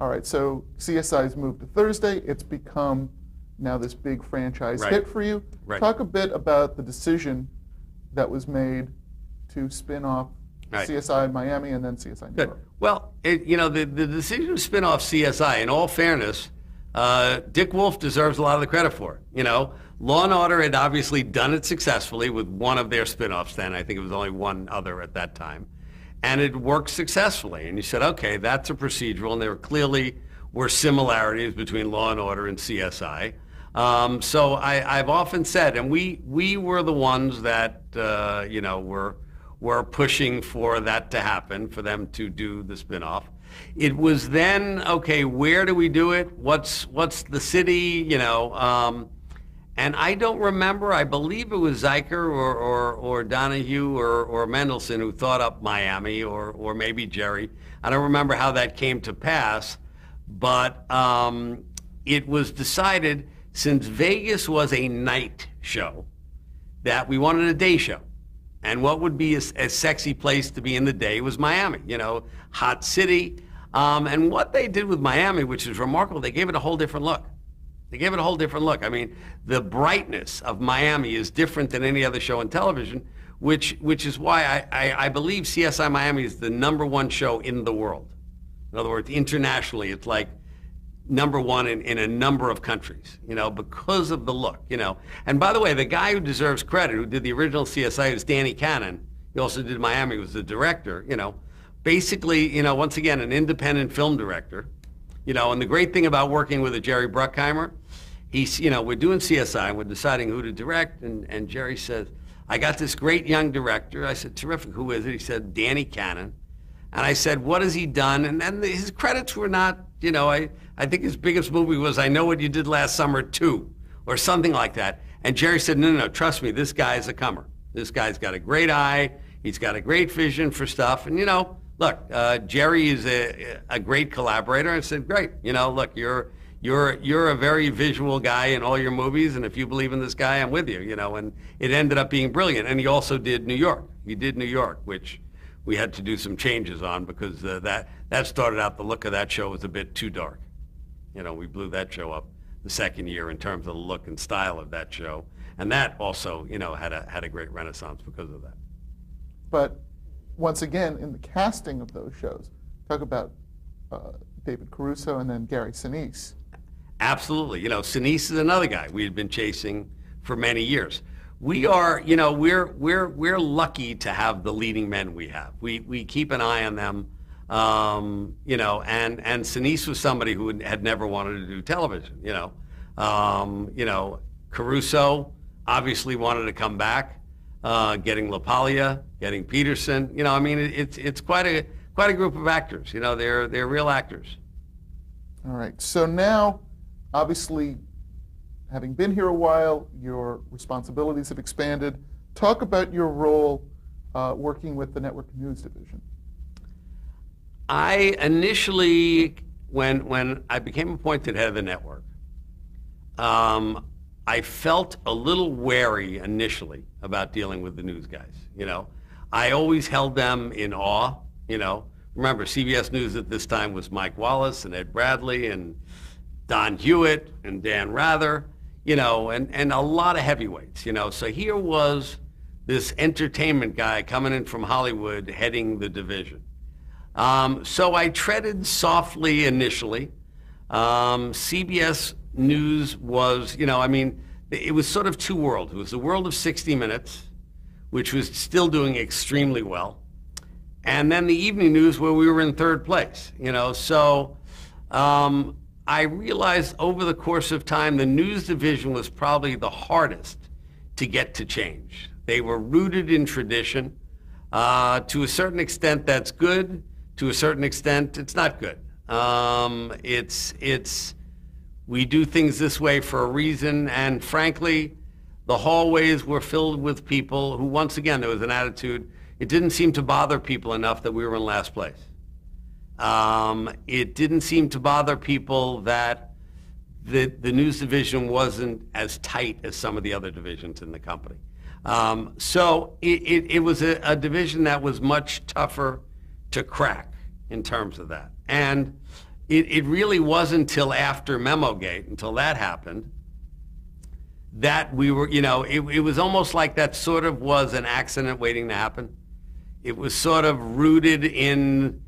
All right, so CSI's moved to Thursday. It's become now this big franchise hit for you. Right. Talk a bit about the decision that was made to spin off CSI Miami and then CSI New York. Well, the decision to spin off CSI, in all fairness, Dick Wolf deserves a lot of the credit for it. Law and Order had obviously done it successfully with one of their spin-offs then. I think it was only one other at that time. And it worked successfully. And you said, okay, that's a procedural, and there clearly were similarities between Law and Order and CSI. So I've often said, and we were the ones that, were pushing for that to happen, for them to do the spin-off. It was then, okay, where do we do it? What's the city, and I don't remember, I believe it was Zeiker or Donahue or Mendelsohn who thought up Miami, or maybe Jerry. I don't remember how that came to pass, but it was decided, since Vegas was a night show, that we wanted a day show. And what would be a sexy place to be in the day was Miami, hot city. And what they did with Miami, which is remarkable, they gave it a whole different look. I mean, the brightness of Miami is different than any other show on television, which is why I believe CSI Miami is the #1 show in the world. In other words, internationally, it's like #1 in a number of countries, because of the look, And by the way, the guy who deserves credit, who did the original CSI, is Danny Cannon. He also did Miami, was the director, Basically, once again, an independent film director, And the great thing about working with a Jerry Bruckheimer, he's, we're doing CSI, and we're deciding who to direct, and Jerry says, I got this great young director. I said, terrific, who is it? He said, Danny Cannon. And I said, what has he done? And then his credits were not, I think his biggest movie was I Know What You Did Last Summer 2, or something like that. And Jerry said, no, trust me, this guy's a comer. This guy's got a great eye. He's got a great vision for stuff. And, look, Jerry is a great collaborator. I said, great. Look, you're a very visual guy in all your movies, and if you believe in this guy, I'm with you, And it ended up being brilliant. And he also did New York. He did New York, which we had to do some changes on because that started out, the look of that show was a bit too dark. We blew that show up the second year in terms of the look and style of that show. And that also, had a great renaissance because of that. But once again, in the casting of those shows, talk about David Caruso and then Gary Sinise. Absolutely. Sinise is another guy we had been chasing for many years. We are, we're lucky to have the leading men we have. We keep an eye on them, and Sinise was somebody who had never wanted to do television, Caruso obviously wanted to come back. Getting LaPaglia, getting Peterson, it's quite a group of actors. They're real actors. All right. So now, obviously, having been here a while, your responsibilities have expanded. Talk about your role working with the network news division. I initially, when I became appointed head of the network, I felt a little wary initially about dealing with the news guys. I always held them in awe. Remember, CBS News at this time was Mike Wallace and Ed Bradley and Don Hewitt and Dan Rather, and a lot of heavyweights. So here was this entertainment guy coming in from Hollywood heading the division. So I treaded softly initially. CBS News was, it was sort of two worlds. It was the world of 60 Minutes, which was still doing extremely well, and then the evening news where we were in third place, So I realized over the course of time, the news division was probably the hardest to get to change. They were rooted in tradition. To a certain extent, that's good. To a certain extent, it's not good. We do things this way for a reason, and frankly, the hallways were filled with people who, once again, there was an attitude, it didn't seem to bother people enough that we were in last place. It didn't seem to bother people that the news division wasn't as tight as some of the other divisions in the company. So it was a division that was much tougher to crack in terms of that. And it really wasn't until after Memogate, until that happened, that we were, it was almost like that sort of was an accident waiting to happen. It was sort of rooted in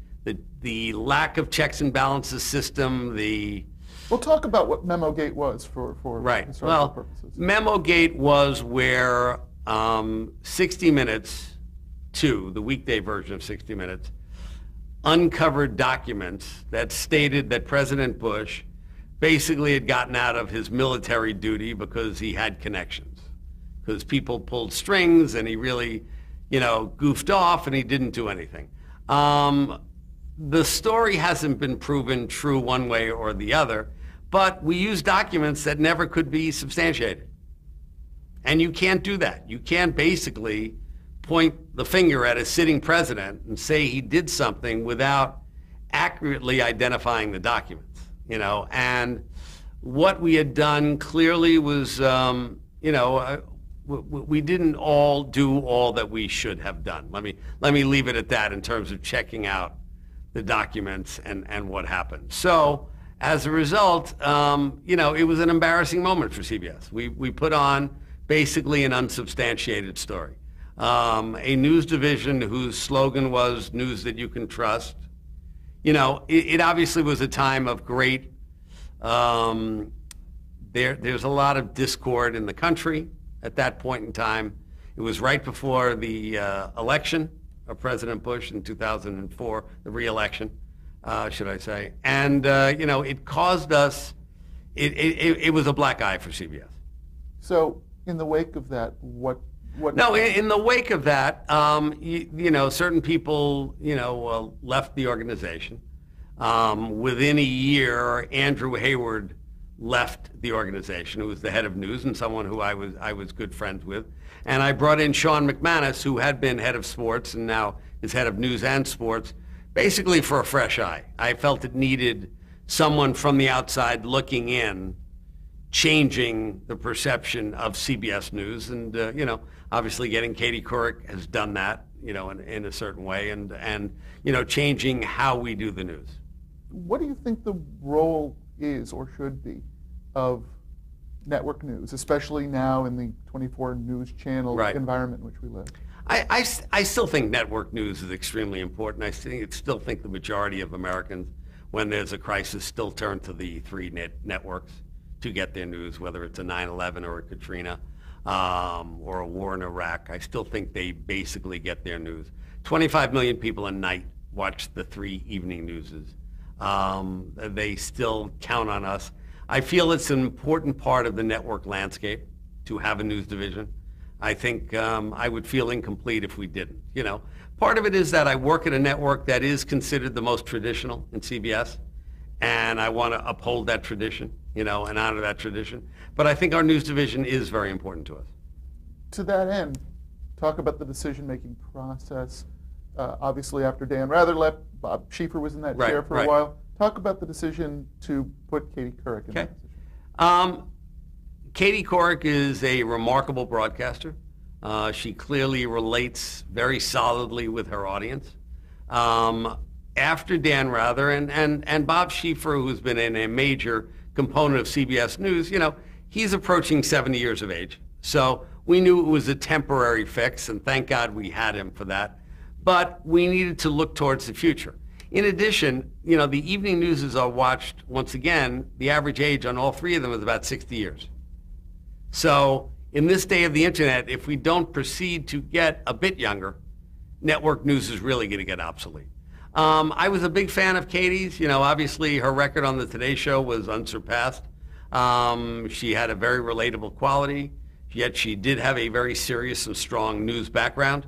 the lack of checks and balances system, We'll talk about what Memogate was for right. historical purposes. Memogate was where 60 Minutes 2, the weekday version of 60 Minutes, uncovered documents that stated that President Bush basically had gotten out of his military duty because he had connections, because people pulled strings and he really, goofed off and he didn't do anything. The story hasn't been proven true one way or the other, but we use documents that never could be substantiated. And you can't do that. You can't basically point the finger at a sitting president and say he did something without accurately identifying the documents, And what we had done clearly was, we didn't all do all that we should have done. Let me leave it at that in terms of checking out the documents and what happened. So as a result, it was an embarrassing moment for CBS. We put on basically an unsubstantiated story. A news division whose slogan was news that you can trust. It obviously was a time of great, there's a lot of discord in the country at that point in time. It was right before the election of President Bush in 2004, the re-election, should I say. And, it caused us, it was a black eye for CBS. So in the wake of that, what? No, in the wake of that, certain people, left the organization. Within a year, Andrew Hayward left the organization, who was the head of news and someone who I was good friends with. And I brought in Sean McManus, who had been head of sports and now is head of news and sports, basically for a fresh eye. I felt it needed someone from the outside looking in, changing the perception of CBS News. And, obviously getting Katie Couric has done that, in a certain way, and changing how we do the news. What do you think the role is or should be of network news, especially now in the 24 news channel environment in which we live? I still think network news is extremely important. I still think the majority of Americans, when there's a crisis, still turn to the three networks to get their news, whether it's a 9/11 or a Katrina or a war in Iraq. I still think they basically get their news. 25 million people a night watch the three evening newses. They still count on us. I feel it's an important part of the network landscape to have a news division. I think I would feel incomplete if we didn't. Part of it is that I work at a network that is considered the most traditional in CBS, and I want to uphold that tradition, and honor that tradition. But I think our news division is very important to us. To that end, talk about the decision-making process. Obviously, after Dan Rather left, Bob Schieffer was in that chair for a while. Talk about the decision to put Katie Couric in that position. Katie Couric is a remarkable broadcaster. She clearly relates very solidly with her audience. After Dan Rather and Bob Schieffer, who's been in a major component of CBS News, he's approaching 70 years of age. So we knew it was a temporary fix, and thank God we had him for that. But we needed to look towards the future. In addition, the evening newses are watched, once again, the average age on all three of them is about 60 years. So in this day of the internet, if we don't proceed to get a bit younger, network news is really going to get obsolete. I was a big fan of Katie's. Obviously her record on the Today Show was unsurpassed. She had a very relatable quality, yet she did have a very serious and strong news background.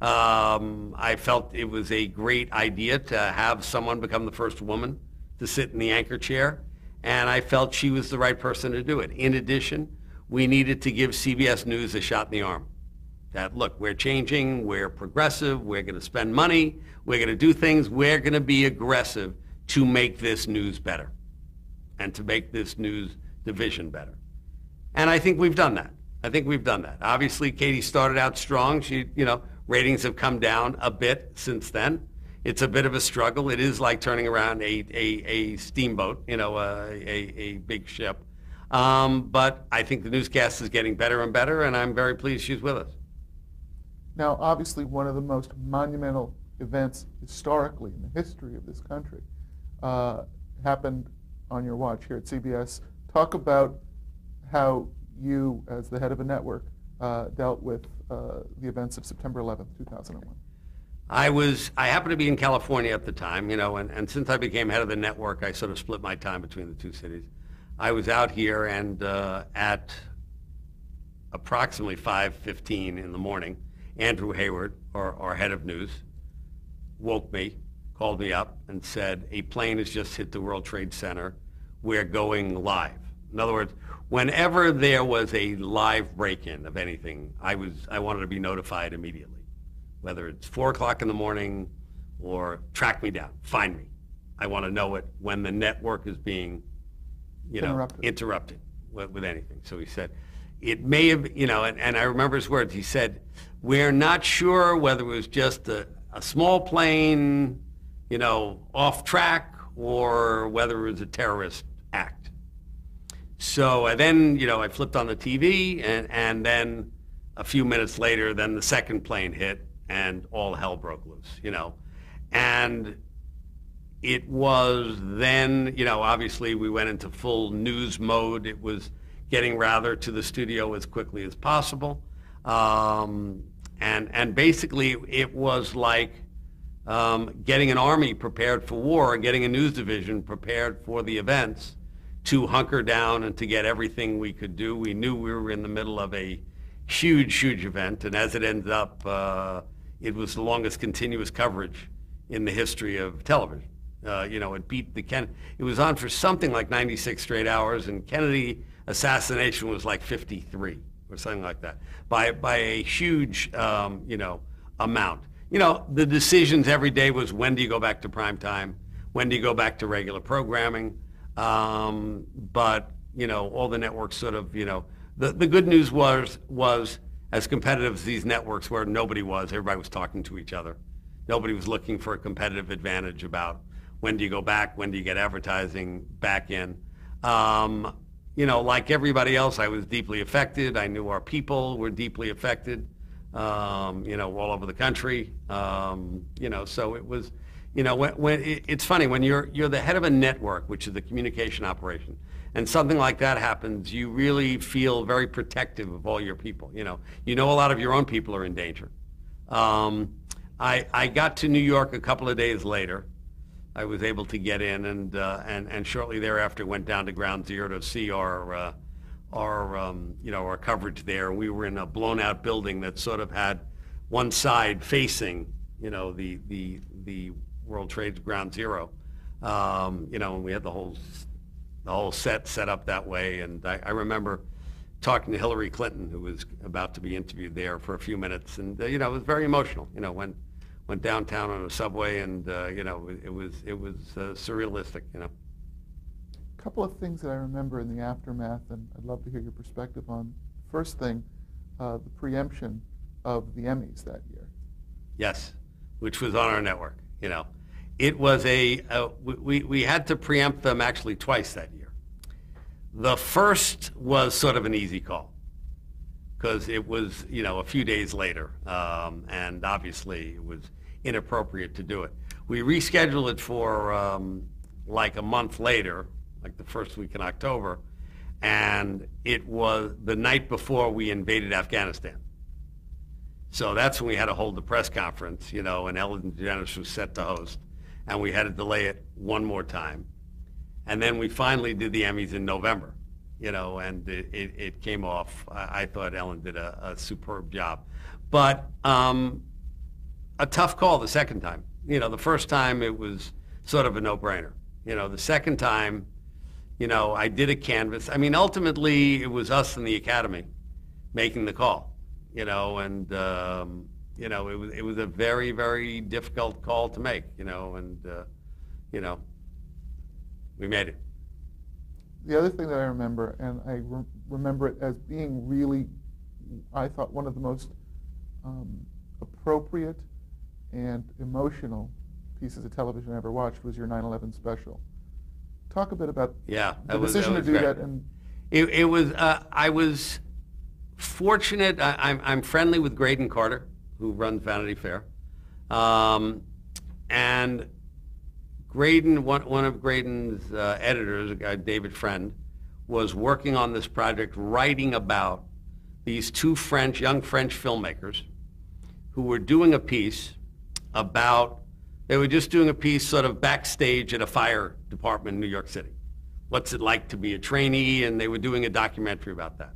I felt it was a great idea to have someone become the first woman to sit in the anchor chair, and I felt she was the right person to do it. In addition, we needed to give CBS News a shot in the arm. That, look, we're changing, we're progressive, we're going to spend money, we're going to do things, we're going to be aggressive to make this news better and to make this news division better. And I think we've done that. Obviously, Katie started out strong. She, ratings have come down a bit since then. It's a bit of a struggle. It is like turning around a steamboat, a big ship. But I think the newscast is getting better and better, and I'm very pleased she's with us. Now, obviously, one of the most monumental events historically in the history of this country happened on your watch here at CBS. Talk about how you, as the head of a network, dealt with the events of September 11th, 2001. I happened to be in California at the time, and since I became head of the network, I sort of split my time between the two cities. I was out here, and at approximately 5:15 in the morning, Andrew Hayward, our head of news, woke me, called me up, and said, "A plane has just hit the World Trade Center. We're going live." In other words, whenever there was a live break-in of anything, I wanted to be notified immediately, whether it's 4 o'clock in the morning or track me down, find me. I want to know it when the network is being, interrupted with anything. So he said, it may have, and I remember his words. He said, "We're not sure whether it was just a small plane, off track, or whether it was a terrorist act." So then, I flipped on the TV, and then a few minutes later, then the second plane hit, and all hell broke loose, And it was then, obviously we went into full news mode. It was getting rather to the studio as quickly as possible. And basically it was like getting an army prepared for war, getting a news division prepared for the events, to hunker down and to get everything we could do. We knew we were in the middle of a huge, huge event, and as it ended up, it was the longest continuous coverage in the history of television. It beat it was on for something like 96 straight hours, and Kennedy assassination was like 53 or something like that, by a huge, amount. The decisions every day was, when do you go back to prime time? When do you go back to regular programming? But all the networks sort of, the good news was as competitive as these networks were, nobody was. Everybody was talking to each other. Nobody was looking for a competitive advantage about when do you go back, when do you get advertising back in. Like everybody else, I was deeply affected. I knew our people were deeply affected, all over the country. So it was, it's funny when you're the head of a network, which is the communication operation, and something like that happens, you really feel very protective of all your people. A lot of your own people are in danger. I got to New York a couple of days later. I was able to get in, and shortly thereafter went down to Ground Zero to see our coverage there. We were in a blown out building that sort of had one side facing, the World Trade Ground Zero. And we had the whole set up that way. And I remember talking to Hillary Clinton, who was about to be interviewed there, for a few minutes, and it was very emotional. Went downtown on a subway, and it was surrealistic. A couple of things that I remember in the aftermath, and I'd love to hear your perspective on. First thing, the preemption of the Emmys that year. Yes, which was on our network. It was we had to preempt them actually twice that year. The first was sort of an easy call, because it was, a few days later, and obviously it was inappropriate to do it. We rescheduled it for like a month later, like the first week in October, and it was the night before we invaded Afghanistan. So that's when we had to hold the press conference, and Ellen DeGeneres was set to host, and we had to delay it one more time. And then we finally did the Emmys in November. And it came off. I thought Ellen did a superb job. But a tough call the second time. The first time it was sort of a no-brainer. The second time, I did a canvas. I mean, ultimately, it was us and the Academy making the call. And it was a very, very difficult call to make. We made it. The other thing that I remember, and I remember it as being really, I thought, one of the most appropriate and emotional pieces of television I ever watched was your 9/11 special. Talk a bit about Yeah, the decision to do great. that. And It was, I was fortunate. I'm friendly with Graydon Carter, who runs Vanity Fair. And Graydon, one of Graydon's editors, a guy, David Friend, was working on this project, writing about these two young French filmmakers who were doing a piece about, they were just doing a piece sort of backstage at a fire department in New York City. What's it like to be a trainee? And they were doing a documentary about that.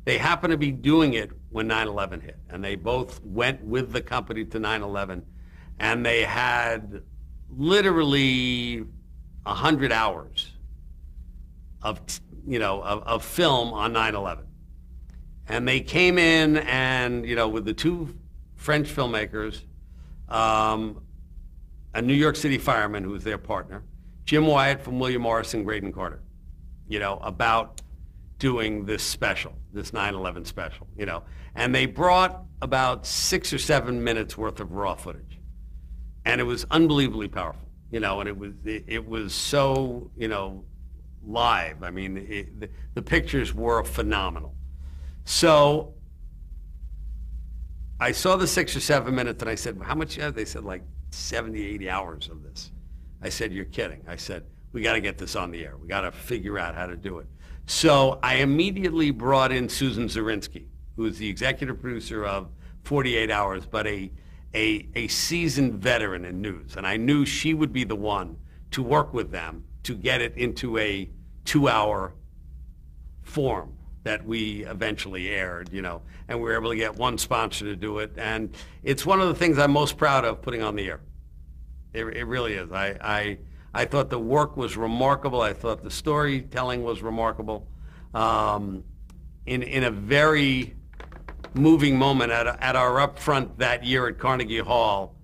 They happened to be doing it when 9/11 hit, and they both went with the company to 9/11, and they had literally 100 hours of film on 9/11. And they came in and, with the two French filmmakers, a New York City fireman who was their partner, Jim Wyatt from William Morris and Graydon Carter, about doing this special, this 9/11 special, And they brought about 6 or 7 minutes worth of raw footage. And it was unbelievably powerful, and it was so, live. I mean, the pictures were phenomenal. So I saw the 6 or 7 minutes and I said, how much? They said like 70, 80 hours of this. I said, you're kidding. I said, we got to get this on the air. We got to figure out how to do it. So I immediately brought in Susan Zirinsky, who is the executive producer of 48 Hours, but a seasoned veteran in news. And I knew she would be the one to work with them to get it into a 2-hour form that we eventually aired, and we were able to get one sponsor to do it. And it's one of the things I'm most proud of putting on the air. It really is. I thought the work was remarkable. I thought the storytelling was remarkable. In a very moving moment at our upfront that year at Carnegie Hall,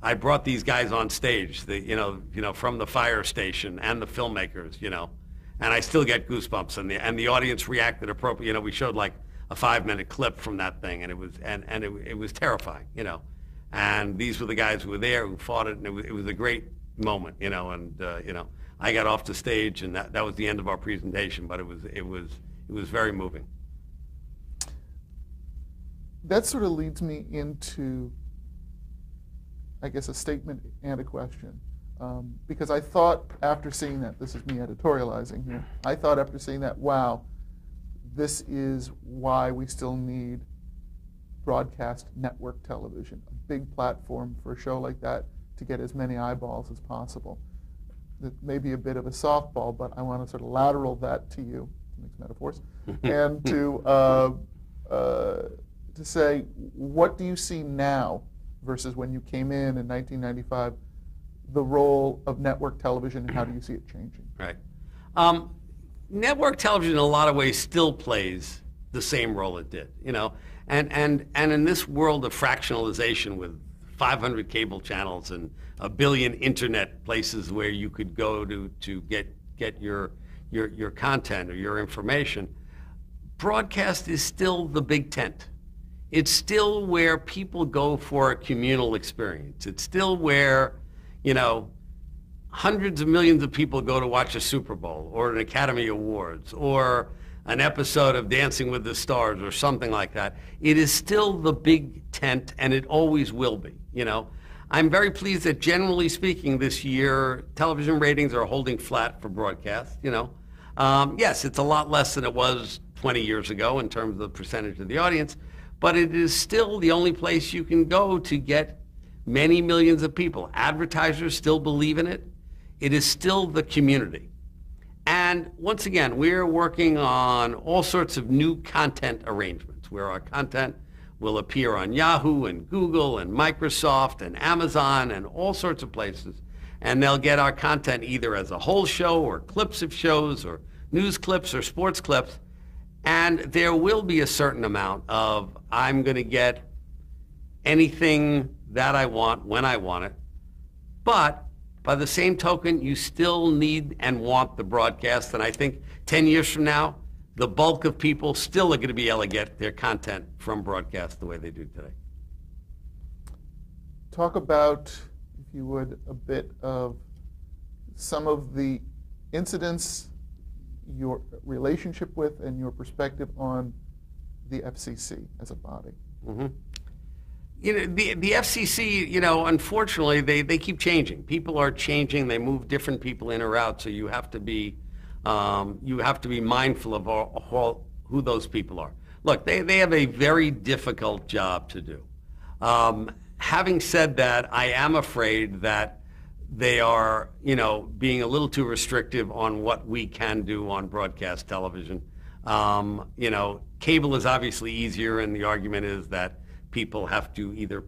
I brought these guys on stage, from the fire station and the filmmakers, and I still get goosebumps, and the audience reacted appropriately. We showed like a 5-minute clip from that thing, and it was terrifying, And these were the guys who were there who fought it, and it was a great moment, I got off the stage, and that was the end of our presentation, but it was very moving. That sort of leads me into, I guess, a statement and a question. Because I thought after seeing that, this is me editorializing here, I thought after seeing that, wow, this is why we still need broadcast network television, a big platform for a show like that to get as many eyeballs as possible. That may be a bit of a softball, but I want to sort of lateral that to you, mixed metaphors, and to say, what do you see now versus when you came in 1995, the role of network television, and how do you see it changing? Right. Network television in a lot of ways still plays the same role it did, and in this world of fractionalization with 500 cable channels and 1 billion internet places where you could go to get your content or your information, broadcast is still the big tent. It's still where people go for a communal experience. It's still where, hundreds of millions of people go to watch a Super Bowl or an Academy Awards or an episode of Dancing with the Stars or something like that. It is still the big tent, and it always will be, I'm very pleased that, generally speaking, this year, television ratings are holding flat for broadcast, Yes, it's a lot less than it was 20 years ago in terms of the percentage of the audience, but it is still the only place you can go to get many millions of people. Advertisers still believe in it. It is still the community. And once again, we're working on all sorts of new content arrangements where our content will appear on Yahoo and Google and Microsoft and Amazon and all sorts of places. And they'll get our content either as a whole show or clips of shows or news clips or sports clips. And there will be a certain amount of, I'm going to get anything that I want when I want it. But by the same token, you still need and want the broadcast. And I think 10 years from now, the bulk of people still are going to be able to get their content from broadcast the way they do today. Talk about, if you would, a bit of some of the incidents, your relationship with, and your perspective on the FCC as a body. Mm-hmm. The FCC, unfortunately, they keep changing. People are changing. They move different people in or out. So you have to be mindful of who those people are. Look, they have a very difficult job to do. Having said that, I am afraid that they are, being a little too restrictive on what we can do on broadcast television. Cable is obviously easier, and the argument is that people have to either,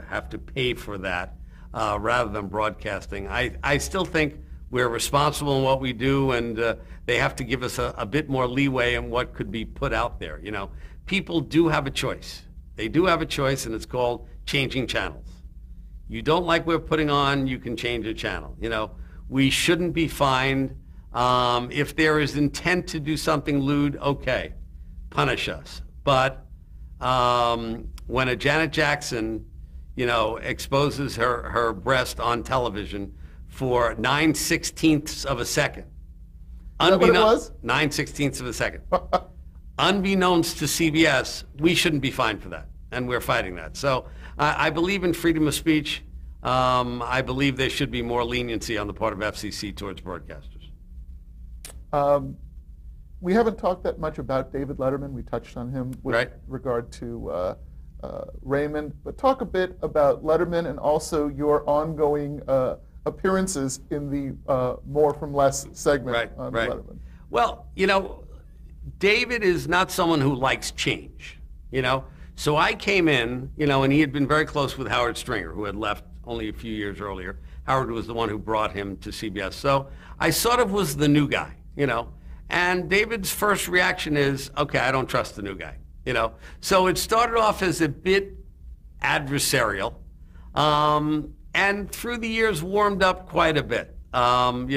have to pay for that rather than broadcasting. I still think we're responsible in what we do, and they have to give us a bit more leeway in what could be put out there. People do have a choice. They do have a choice, and it's called changing channels. You don't like what we're putting on, you can change a channel. We shouldn't be fined. If there is intent to do something lewd, okay, punish us. But when a Janet Jackson, exposes her breast on television for 9/16ths of a second. Is that what it was? 9/16ths of a second. Unbeknownst to CBS, we shouldn't be fined for that, and we're fighting that. So I believe in freedom of speech. I believe there should be more leniency on the part of FCC towards broadcasters. We haven't talked that much about David Letterman. We touched on him with regard to Raymond, but talk a bit about Letterman and also your ongoing appearances in the More from Less segment on Letterman. Well, David is not someone who likes change, So I came in, and he had been very close with Howard Stringer, who had left only a few years earlier. Howard was the one who brought him to CBS. So I sort of was the new guy, And David's first reaction is, okay, I don't trust the new guy, So it started off as a bit adversarial, and through the years warmed up quite a bit. I'm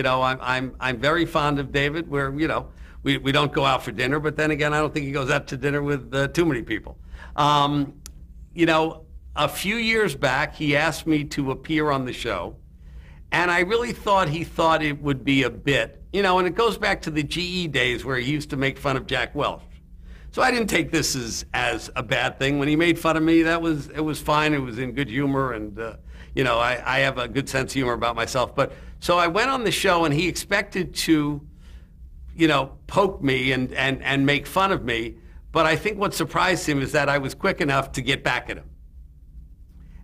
very fond of David. Where we don't go out for dinner, but then again, I don't think he goes out to dinner with too many people. A few years back, he asked me to appear on the show, and I really thought he thought it would be a bit, and it goes back to the GE days where he used to make fun of Jack Welch. So I didn't take this as a bad thing. When he made fun of me, it was fine. It was in good humor, and I have a good sense of humor about myself. But so I went on the show, and he expected to, poke me and make fun of me. But I think what surprised him is that I was quick enough to get back at him.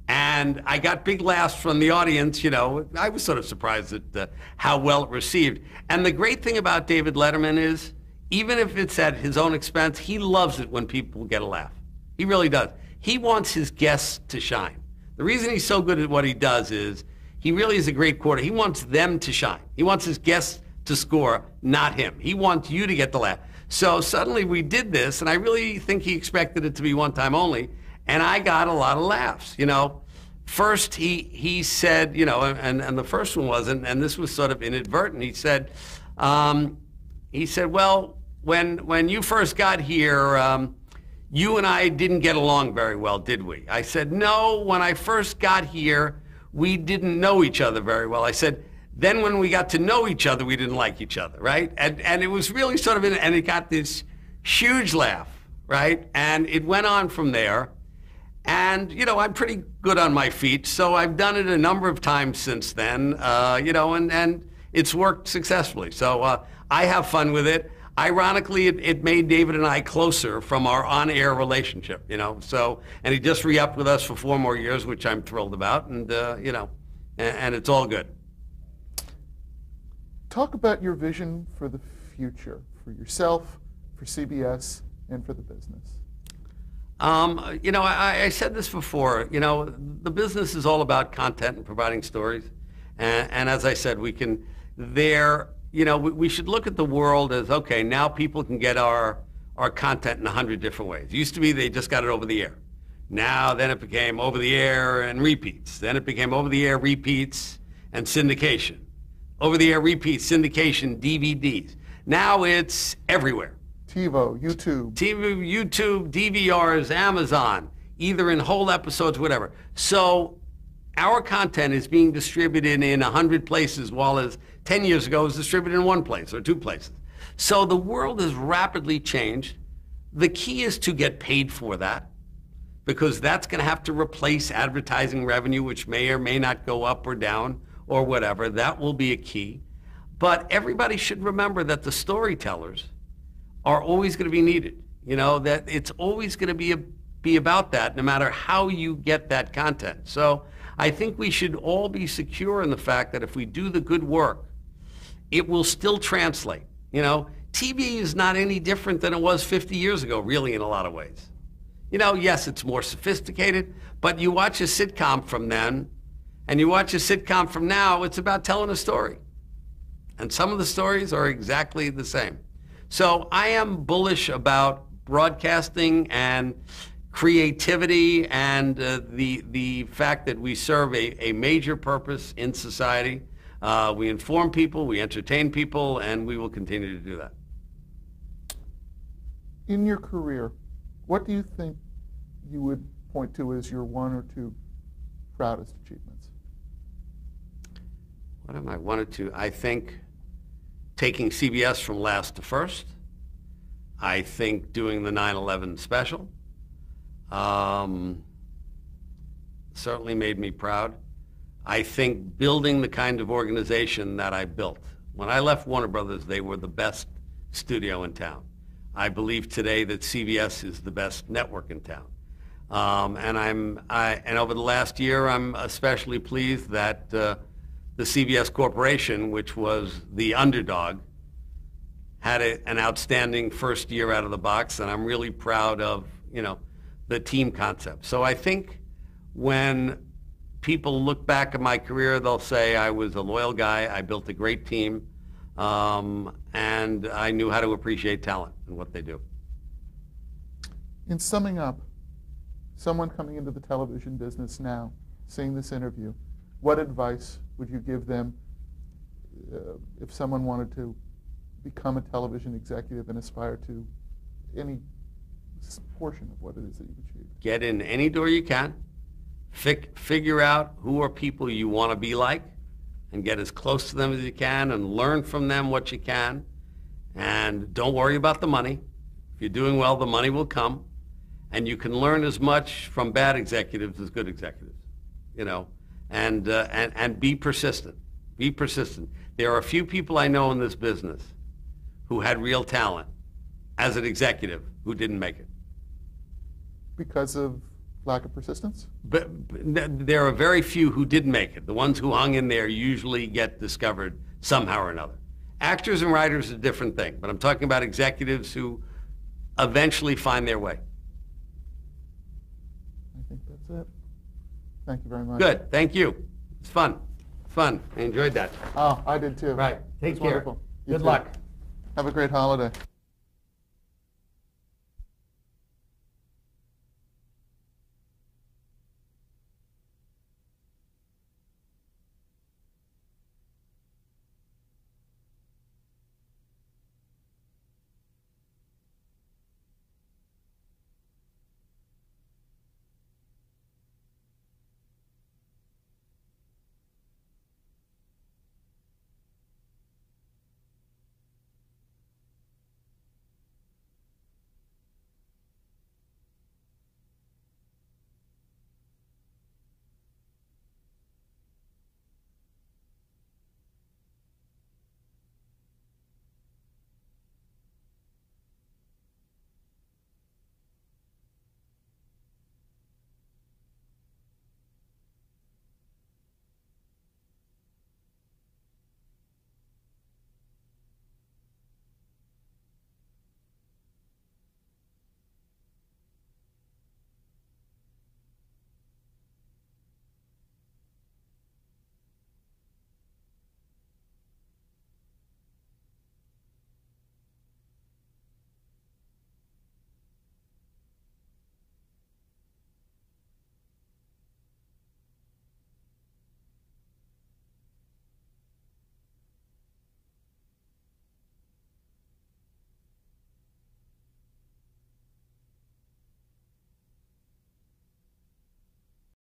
And I got big laughs from the audience. I was sort of surprised at how well it received. And the great thing about David Letterman is, even if it's at his own expense, he loves it when people get a laugh. He really does. He wants his guests to shine. The reason he's so good at what he does is he really is a great quarterback. He wants them to shine. He wants his guests to score, not him. He wants you to get the laugh. So suddenly we did this, and I really think he expected it to be one time only, and I got a lot of laughs. First he said, and the first one wasn't, and this was sort of inadvertent. He said, well, when you first got here, you and I didn't get along very well, did we? I said, no, when I first got here, we didn't know each other very well. I said, then when we got to know each other, we didn't like each other, right? And it was really sort of, and it got this huge laugh, right? And it went on from there. And, I'm pretty good on my feet, so I've done it a number of times since then, and it's worked successfully. So I have fun with it. Ironically, it made David and I closer from our on-air relationship, So, and he just re-upped with us for 4 more years, which I'm thrilled about, and, and it's all good. Talk about your vision for the future, for yourself, for CBS, and for the business. I said this before, the business is all about content and providing stories. And as I said, we should look at the world as, okay, now people can get our content in 100 different ways. It used to be they just got it over the air. Then it became over the air and repeats. Then it became over the air repeats and syndication. Over the air repeats, syndication, DVDs. Now it's everywhere. TiVo, YouTube. YouTube, DVRs, Amazon, either in whole episodes, whatever. So our content is being distributed in 100 places, while as 10 years ago it was distributed in one place or two places. So the world has rapidly changed. The key is to get paid for that, because that's going to have to replace advertising revenue, which may or may not go up or down or whatever. That will be a key. But everybody should remember that the storytellers are always going to be needed. You know, that it's always going to be about that, no matter how you get that content. So I think we should all be secure in the fact that if we do the good work, it will still translate. You know, TV is not any different than it was 50 years ago, really, in a lot of ways. You know, yes, it's more sophisticated, but you watch a sitcom from then, and you watch a sitcom from now, it's about telling a story. And some of the stories are exactly the same. So I am bullish about broadcasting and creativity and the fact that we serve a major purpose in society. We inform people, we entertain people, and we will continue to do that. In your career, what do you think you would point to as your one or two proudest achievements? What am I wanted to? I think taking CBS from last to first. I think doing the 9/11 special certainly made me proud. I think building the kind of organization that I built. When I left Warner Brothers, they were the best studio in town. I believe today that CBS is the best network in town. And over the last year, I'm especially pleased that the CBS Corporation, which was the underdog, had an outstanding first year out of the box, and I'm really proud of, you know, the team concept. So I think when people look back at my career, they'll say I was a loyal guy, I built a great team, and I knew how to appreciate talent and what they do. In summing up, someone coming into the television business now, seeing this interview, what advice would you give them if someone wanted to become a television executive and aspire to any portion of what it is that you've achieved? Get in any door you can. Figure out who are people you want to be like, and get as close to them as you can and learn from them what you can. And don't worry about the money. If you're doing well, the money will come. And you can learn as much from bad executives as good executives, you know, and be persistent. Be persistent. There are a few people I know in this business who had real talent as an executive who didn't make it. Because of lack of persistence? But there are very few who did make it. The ones who hung in there usually get discovered somehow or another. Actors and writers is a different thing, but I'm talking about executives who eventually find their way. I think that's it. Thank you very much. Good. Thank you. It's fun. Fun. I enjoyed that. Oh, I did too. Right. Take It's care. wonderful. You Good too. luck. Have a great holiday.